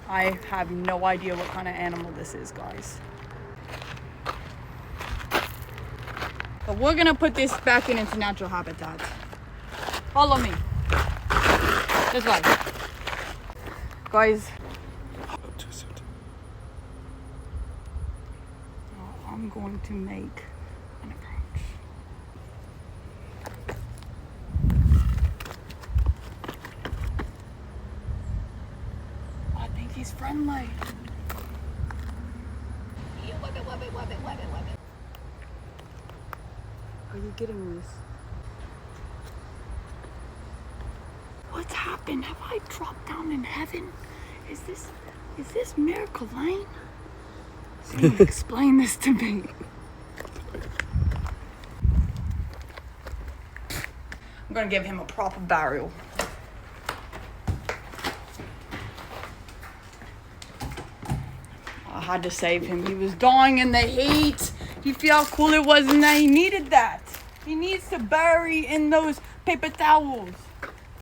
I have no idea what kind of animal this is, guys. But we're gonna put this back in its natural habitat. Follow me. This way. Guys. I'm going to make an approach. I think he's friendly. Are you getting this? What's happened? Have I dropped down in heaven? Is this Miracle Lane? Someone explain this to me. I'm gonna give him a proper burial. I had to save him. He was dying in the heat. You feel how cool it was in there? He needed that. He needs to bury in those paper towels.